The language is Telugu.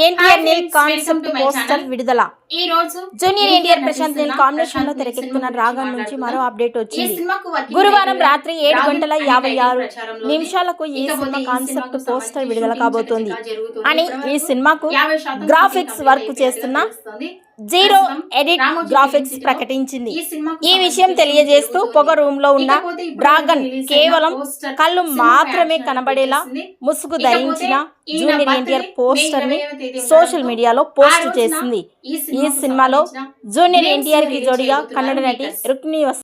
ఎన్టీఆర్ నీల్ కాన్సెప్ట్ పోస్టర్ విడుదల. జూనియర్ ఎన్టీఆర్ ప్రశాంత్ నీల్ కాంబినేషన్ లో తెరకెక్కుతున్న డ్రాగన్ నుంచి మరో అప్డేట్ వచ్చింది. గురువారం రాత్రి 7:56 ఈ సినిమా కాన్సెప్ట్ పోస్టర్ విడుదల కాబోతోంది అని ఈ సినిమాకు గ్రాఫిక్స్ వర్క్ చేస్తున్న జీరో ఎడిట్ గ్రాఫిక్స్ ప్రకటించింది. ఈ విషయం తెలియజేస్తూ పొగ రూమ్ లో ఉన్న డ్రాగన్ కేవలం కళ్ళు మాత్రమే కనబడేలా ముసుగు ధరించిన జూనియర్ ఎన్టీఆర్ పోస్టర్ ని సోషల్ మీడియాలో పోస్ట్ చేసింది. ఈ సినిమాలో జూనియర్ ఎన్టీఆర్ కి జోడిగా కన్నడ నటి రుక్మిణి